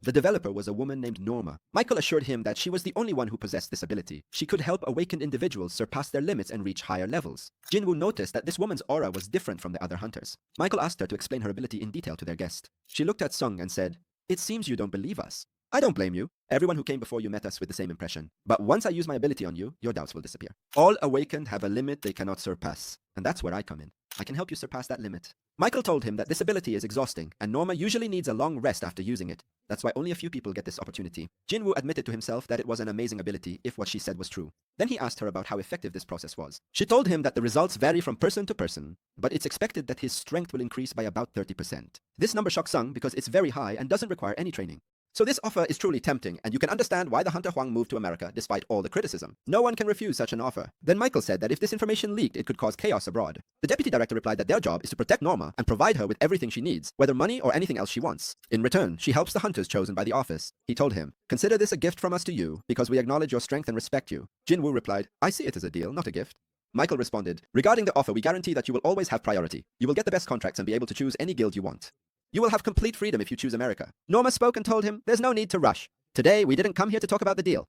The developer was a woman named Norma. Michael assured him that she was the only one who possessed this ability. She could help awakened individuals surpass their limits and reach higher levels. Jin-Woo noticed that this woman's aura was different from the other hunters. Michael asked her to explain her ability in detail to their guest. She looked at Sung and said, "It seems you don't believe us. I don't blame you. Everyone who came before you met us with the same impression. But once I use my ability on you, your doubts will disappear. All awakened have a limit they cannot surpass. And that's where I come in. I can help you surpass that limit." Michael told him that this ability is exhausting, and Norma usually needs a long rest after using it. That's why only a few people get this opportunity. Jin-Woo admitted to himself that it was an amazing ability if what she said was true. Then he asked her about how effective this process was. She told him that the results vary from person to person, but it's expected that his strength will increase by about 30%. This number shocks Sung because it's very high and doesn't require any training. So this offer is truly tempting, and you can understand why the hunter Huang moved to America despite all the criticism. No one can refuse such an offer. Then Michael said that if this information leaked, it could cause chaos abroad. The deputy director replied that their job is to protect Norma and provide her with everything she needs, whether money or anything else she wants. In return, she helps the hunters chosen by the office. He told him, "Consider this a gift from us to you, because we acknowledge your strength and respect you." Jin-Woo replied, "I see it as a deal, not a gift." Michael responded, "Regarding the offer, we guarantee that you will always have priority. You will get the best contracts and be able to choose any guild you want. You will have complete freedom if you choose America." Norma spoke and told him, "There's no need to rush. Today, we didn't come here to talk about the deal.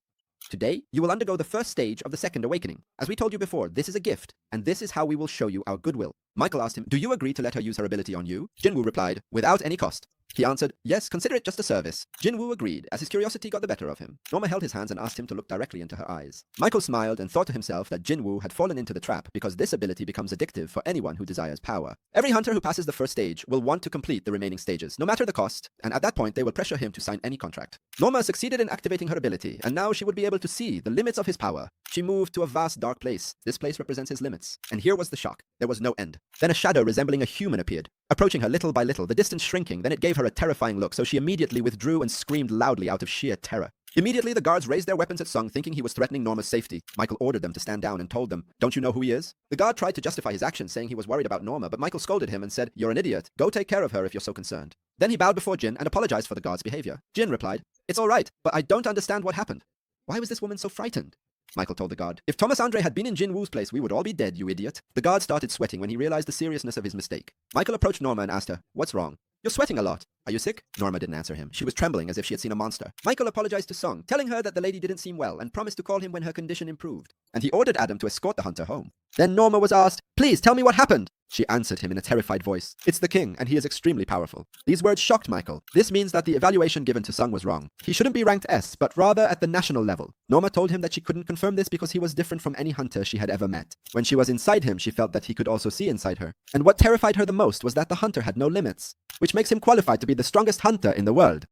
Today, you will undergo the first stage of the second awakening. As we told you before, this is a gift, and this is how we will show you our goodwill." Michael asked him, "Do you agree to let her use her ability on you?" Jin-Woo replied, "Without any cost." He answered, "Yes, consider it just a service." Jin-Woo agreed, as his curiosity got the better of him. Norma held his hands and asked him to look directly into her eyes. Michael smiled and thought to himself that Jin-Woo had fallen into the trap because this ability becomes addictive for anyone who desires power. Every hunter who passes the first stage will want to complete the remaining stages, no matter the cost, and at that point they will pressure him to sign any contract. Norma succeeded in activating her ability, and now she would be able to see the limits of his power. She moved to a vast dark place. This place represents his limits. And here was the shock. There was no end. Then a shadow resembling a human appeared, approaching her little by little, the distance shrinking. Then it gave her a terrifying look, so she immediately withdrew and screamed loudly out of sheer terror. Immediately, the guards raised their weapons at Sung, thinking he was threatening Norma's safety. Michael ordered them to stand down and told them, "Don't you know who he is?" The guard tried to justify his actions, saying he was worried about Norma, but Michael scolded him and said, "You're an idiot. Go take care of her if you're so concerned." Then he bowed before Jin and apologized for the guard's behavior. Jin replied, "It's all right, but I don't understand what happened. Why was this woman so frightened?" Michael told the guard, "If Thomas Andre had been in Jin-Woo's place, we would all be dead, you idiot." The guard started sweating when he realized the seriousness of his mistake. Michael approached Norma and asked her, "What's wrong? You're sweating a lot. Are you sick?" Norma didn't answer him. She was trembling as if she had seen a monster. Michael apologized to Sung, telling her that the lady didn't seem well and promised to call him when her condition improved. And he ordered Adam to escort the hunter home. Then Norma was asked, "Please tell me what happened." She answered him in a terrified voice, "It's the king, and he is extremely powerful." These words shocked Michael. This means that the evaluation given to Sung was wrong. He shouldn't be ranked S, but rather at the national level. Norma told him that she couldn't confirm this because he was different from any hunter she had ever met. When she was inside him, she felt that he could also see inside her. And what terrified her the most was that the hunter had no limits, which makes him qualified to be the strongest hunter in the world.